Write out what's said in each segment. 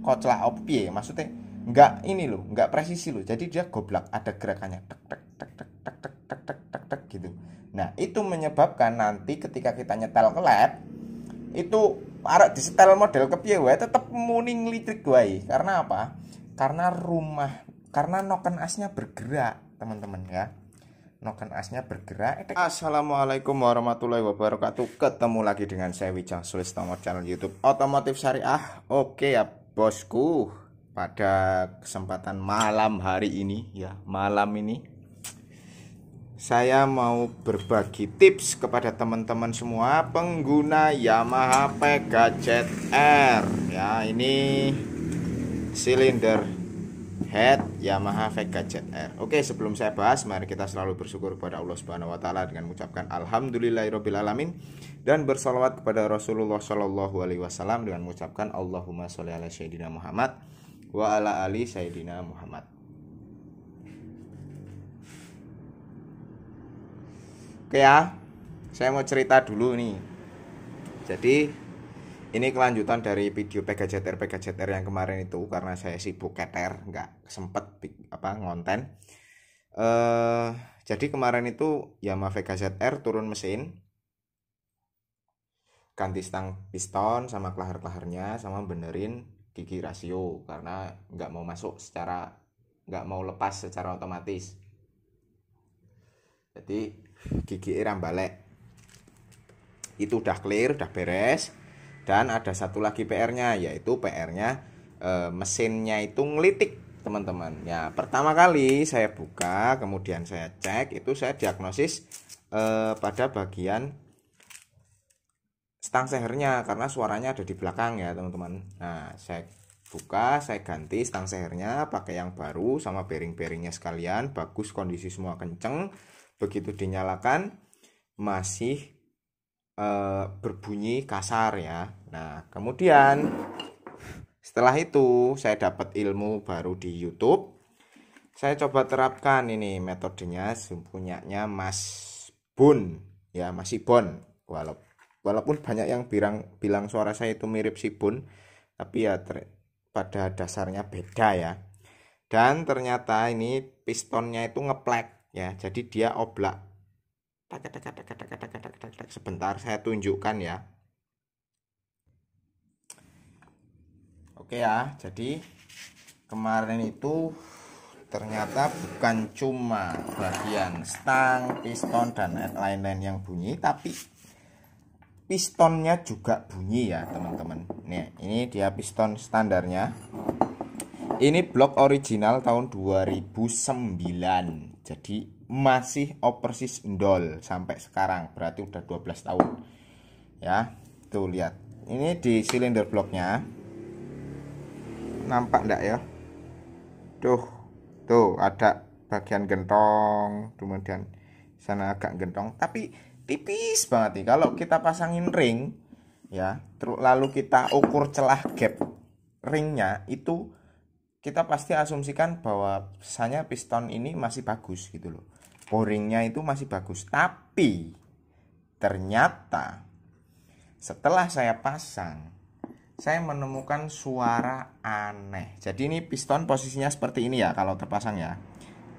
koclak opi, maksudnya nggak ini loh, nggak presisi loh. Jadi dia goblak, ada gerakannya tek tek tek tek tek tek tek tek tek tek gitu. Nah, itu menyebabkan nanti ketika kita nyetel ke lab itu arek disetel model kepiye wae tetep muni nglitrik wae. Karena apa? Karena noken asnya bergerak, teman-teman ya. Noken asnya bergerak. Assalamualaikum warahmatullahi wabarakatuh. Ketemu lagi dengan saya Wijang Sulistomo, channel YouTube Otomotif Syariah. Oke ya bosku, pada kesempatan malam hari ini ya, malam ini saya mau berbagi tips kepada teman-teman semua pengguna Yamaha Pegadget R ya. Ini silinder head Yamaha Pegadget R. Oke, sebelum saya bahas, mari kita selalu bersyukur kepada Allah Subhanahu wa taala dengan mengucapkan alhamdulillahirabbil alamin dan bersolawat kepada Rasulullah Shallallahu alaihi wasallam dengan mengucapkan Allahumma sholli ala sayyidina Muhammad wa ala ali sayyidina Muhammad. Oke ya, saya mau cerita dulu nih. Jadi ini kelanjutan dari video Pegadget R yang kemarin itu, karena saya sibuk keter, nggak sempet ngonten. Jadi kemarin itu Yamaha Pegadget R turun mesin, ganti stang piston sama klaher-klahernya, sama benerin gigi rasio karena nggak mau lepas secara otomatis. Jadi gigi iram balik itu udah clear, udah beres. Dan ada satu lagi PR-nya, yaitu PR-nya mesinnya itu ngelitik, teman-teman ya. Pertama kali saya buka, kemudian saya cek, itu saya diagnosis pada bagian stang sehernya, karena suaranya ada di belakang ya teman-teman. Nah, saya buka, saya ganti stang sehernya pakai yang baru sama bearing-bearingnya sekalian, bagus, kondisi semua kenceng. Begitu dinyalakan masih berbunyi kasar ya. Nah, kemudian setelah itu saya dapat ilmu baru di YouTube. Saya coba terapkan ini metodenya, punyanya Mas Bun ya, masih Bon. Walaupun banyak yang bilang suara saya itu mirip si Bun, tapi ya pada dasarnya beda ya. Dan ternyata ini pistonnya itu ngeplek ya, jadi dia oblak. Sebentar saya tunjukkan ya. Oke ya, jadi kemarin itu ternyata bukan cuma bagian stang, piston dan lain-lain yang bunyi, tapi pistonnya juga bunyi ya teman-teman. Nih, ini dia piston standarnya. Ini blok original tahun 2009. Jadi masih oversis ndol sampai sekarang, berarti udah 12 tahun. Ya, tuh lihat. Ini di silinder bloknya. Nampak enggak ya? Tuh ada bagian gentong, kemudian sana agak gentong, tapi tipis banget nih. Kalau kita pasangin ring ya, lalu kita ukur celah gap ringnya, itu kita pasti asumsikan bahwa misalnya piston ini masih bagus gitu loh, boringnya itu masih bagus. Tapi ternyata setelah saya pasang, saya menemukan suara aneh. Jadi ini piston posisinya seperti ini ya kalau terpasang ya,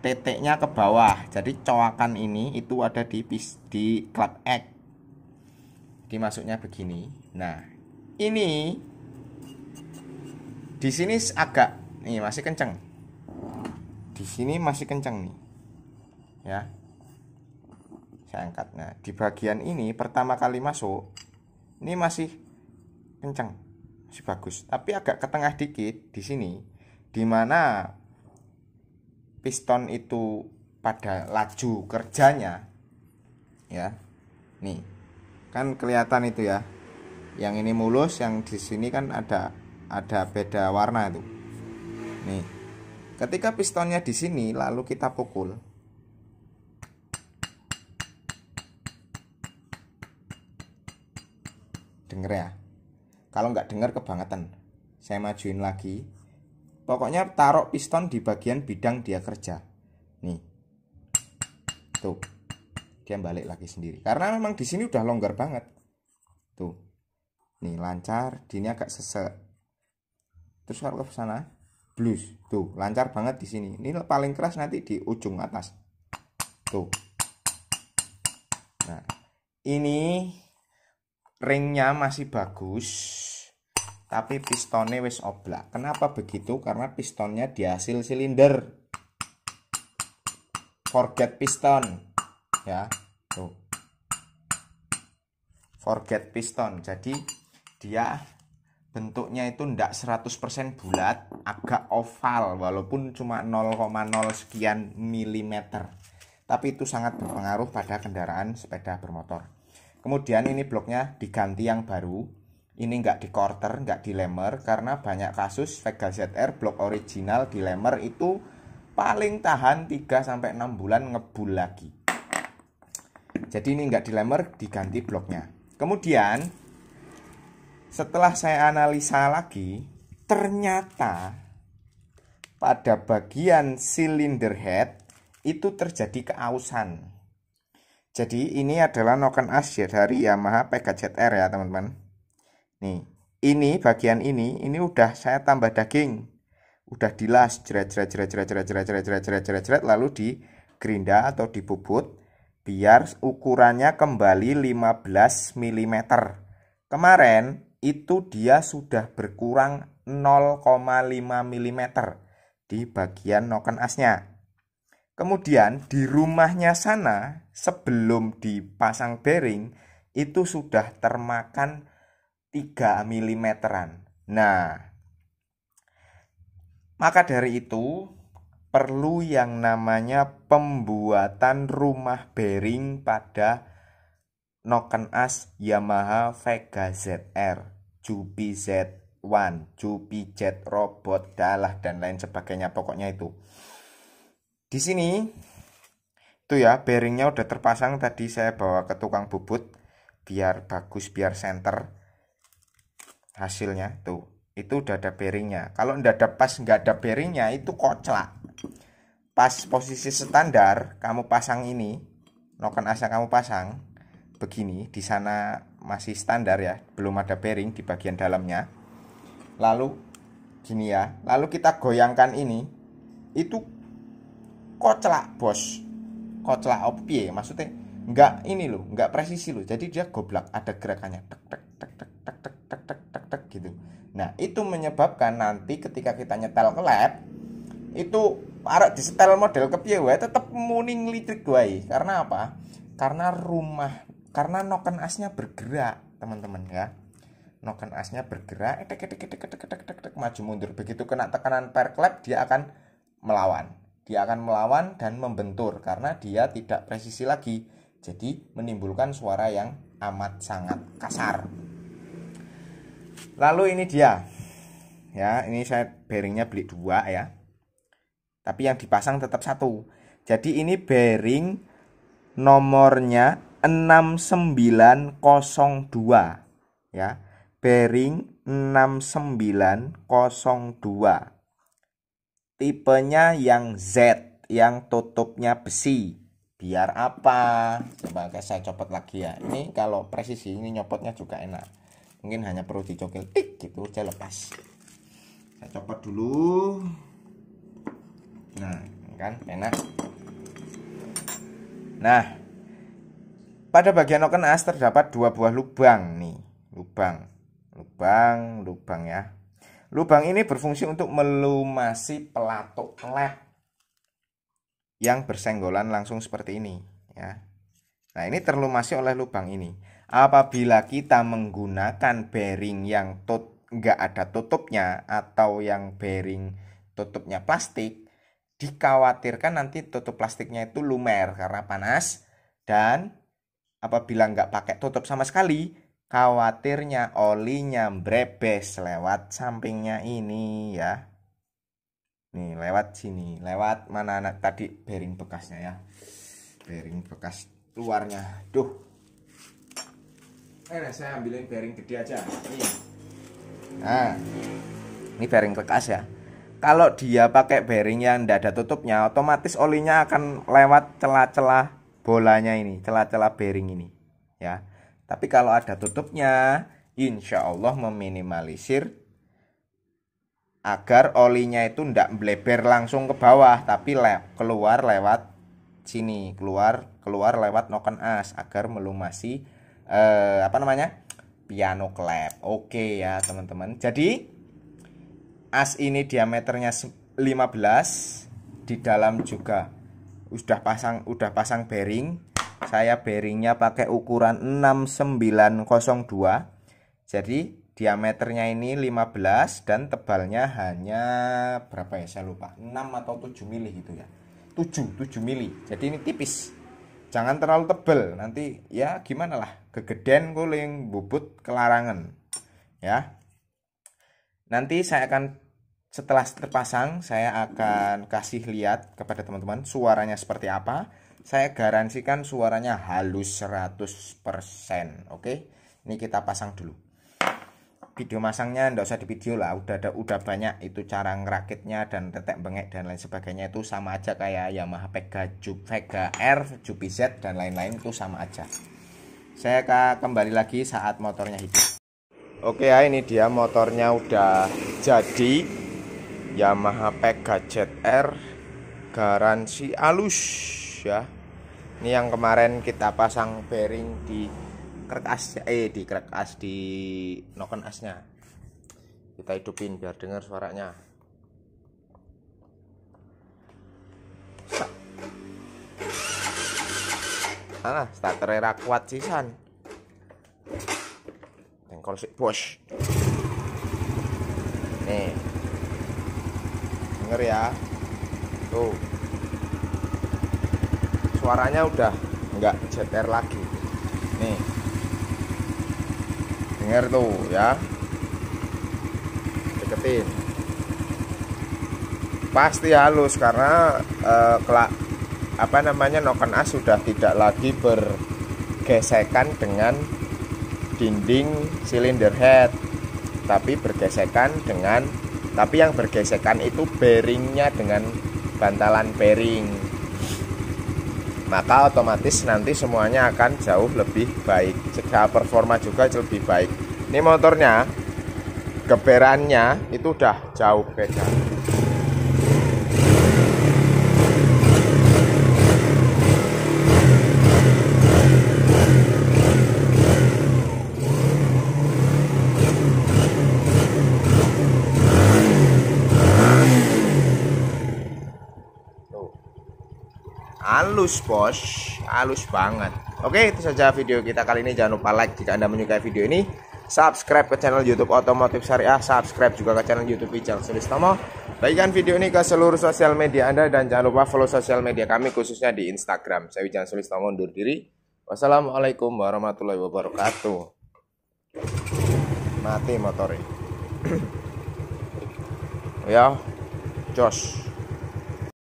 titiknya ke bawah. Jadi coakan ini itu ada di klep X, dimasuknya begini. Nah, ini di sini agak nih masih kenceng, di sini masih kenceng nih ya. Saya angkat. Nah, di bagian ini pertama kali masuk ini masih kenceng, masih bagus, tapi agak ke tengah dikit di sini, dimana piston itu pada laju kerjanya ya. Nih kan kelihatan itu ya, yang ini mulus, yang di sini kan ada beda warna itu. Nih, ketika pistonnya di sini lalu kita pukul, denger ya. Kalau nggak denger kebangetan, saya majuin lagi. Pokoknya taruh piston di bagian bidang dia kerja. Nih, tuh dia balik lagi sendiri, karena memang di sini udah longgar banget. Tuh, nih lancar, di sini agak sesek. terus kalau ke sana blus, tuh lancar banget di sini. Ini paling keras nanti di ujung atas tuh. Nah ini ringnya masih bagus, tapi pistonnya wis oblak. Kenapa begitu? Karena pistonnya di hasil silinder, forget piston ya, tuh forget piston. Jadi dia bentuknya itu ndak 100% bulat, agak oval walaupun cuma 0,0 sekian milimeter. Tapi itu sangat berpengaruh pada kendaraan sepeda bermotor. Kemudian ini bloknya diganti yang baru. Ini nggak di quarter, nggak dilemer, karena banyak kasus Vega ZR blok original dilemer itu paling tahan 3-6 bulan ngebul lagi. Jadi ini nggak dilemer, diganti bloknya. Kemudian setelah saya analisa lagi, ternyata pada bagian silinder head itu terjadi keausan. Jadi ini adalah noken as dari Yamaha Vega ZR ya teman-teman. Nih, ini bagian ini udah saya tambah daging, udah dilas jret lalu di gerinda atau dibubut biar ukurannya kembali 15 mm. Kemarin itu dia sudah berkurang 0,5 mm di bagian noken asnya. Kemudian di rumahnya sana sebelum dipasang bearing itu sudah termakan 3 mm-an. Nah, maka dari itu perlu yang namanya pembuatan rumah bearing pada noken as Yamaha Vega ZR, Jupi Z1, Jupi Jet Robot, dalah dan lain sebagainya, pokoknya itu. Di sini tuh ya, bearingnya udah terpasang, tadi saya bawa ke tukang bubut biar bagus, biar center hasilnya tuh. Itu udah ada bearingnya. Kalau nggak ada bearingnya itu koclak. Pas posisi standar kamu pasang ini, noken asnya kamu pasang begini, di sana masih standar ya, belum ada bearing di bagian dalamnya. Lalu gini ya, lalu kita goyangkan ini, itu koclak bos, koclak opi, maksudnya nggak ini loh, nggak presisi loh. Jadi dia goblak, ada gerakannya tek tek tek tek tek tek tek tek tek tek gitu. Nah itu menyebabkan nanti ketika kita nyetel ke lab itu arek disetel model kepiye wae tetep muning listrik wae. Karena apa? Karena noken asnya bergerak teman-teman ya, noken asnya bergerak, maju mundur. Begitu kena tekanan perklep dia akan melawan dan membentur karena dia tidak presisi lagi, jadi menimbulkan suara yang amat sangat kasar. Lalu ini dia ya, ini saya bearingnya beli 2 ya, tapi yang dipasang tetap 1. Jadi ini bearing nomornya 6902 ya, bearing 6902, tipenya yang Z, yang tutupnya besi. Biar apa? Coba saya copot lagi ya. Ini kalau presisi ini nyopotnya juga enak, mungkin hanya perlu dicokil tik gitu aja lepas. Saya copot dulu. Nah kan enak. Nah, pada bagian noken as terdapat 2 buah lubang nih, lubang ya. Lubang ini berfungsi untuk melumasi pelatuk led yang bersenggolan langsung seperti ini ya. Nah ini terlumasi oleh lubang ini. Apabila kita menggunakan bearing yang nggak ada tutupnya atau yang bearing tutupnya plastik, dikhawatirkan nanti tutup plastiknya itu lumer karena panas, dan apabila nggak pakai tutup sama sekali, khawatirnya olinya brebes lewat sampingnya ini ya. Nih lewat sini, lewat mana anak tadi bearing bekasnya ya, bearing bekas luarnya. Duh, saya ambilin bearing gede aja nih. Nah ini bearing bekas ya. Kalau dia pakai bearing yang tidak ada tutupnya, otomatis olinya akan lewat celah-celah bolanya ini, celah-celah bearing ini ya. Tapi kalau ada tutupnya, insya Allah meminimalisir agar olinya itu ndak bleber langsung ke bawah, tapi keluar lewat sini, keluar lewat noken as agar melumasi piano clap. Oke ya teman-teman. Jadi as ini diameternya 15, di dalam juga udah pasang bearing. Saya bearingnya pakai ukuran 6902. Jadi diameternya ini 15 dan tebalnya hanya berapa ya, saya lupa, 6 atau 7 mili gitu ya. 7 mili. Jadi ini tipis. Jangan terlalu tebel, nanti ya gimana lah, kegeden kuling bubut kelarangan. Ya. Nanti saya akan, setelah terpasang, saya akan kasih lihat kepada teman-teman suaranya seperti apa. Saya garansikan suaranya halus 100%. Oke. Ini kita pasang dulu. Video masangnya ndak usah di video lah, udah banyak itu cara ngerakitnya dan tetek bengek dan lain sebagainya, itu sama aja kayak Yamaha Vega R, Jupi Z dan lain-lain, itu sama aja. Saya kembali lagi saat motornya hidup. Oke ya, ini dia motornya udah jadi, Yamaha Vega ZR, garansi halus ya. Ini yang kemarin kita pasang bearing di di noken asnya. Kita hidupin biar dengar suaranya. Starternya kuat sisan. Tengkol sik bos. Nih. Denger ya. Tuh. Suaranya udah enggak ZR lagi. Nih. Dengar tuh ya, deketin, pasti halus karena noken as sudah tidak lagi bergesekan dengan dinding silinder head, tapi yang bergesekan itu bearingnya dengan bantalan bearing. Maka otomatis nanti semuanya akan jauh lebih baik, secara performa juga lebih baik. Ini motornya geberannya itu udah jauh beda. Halus bos, halus banget. Oke, itu saja video kita kali ini. Jangan lupa like jika Anda menyukai video ini, subscribe ke channel YouTube Otomotif Syariah, subscribe juga ke channel YouTube Wijang Sulistomo, bagikan video ini ke seluruh sosial media Anda, dan jangan lupa follow sosial media kami khususnya di Instagram. Saya Wijang Sulistomo undur diri. Wassalamualaikum warahmatullahi wabarakatuh. Mati motornya. Ya, jos.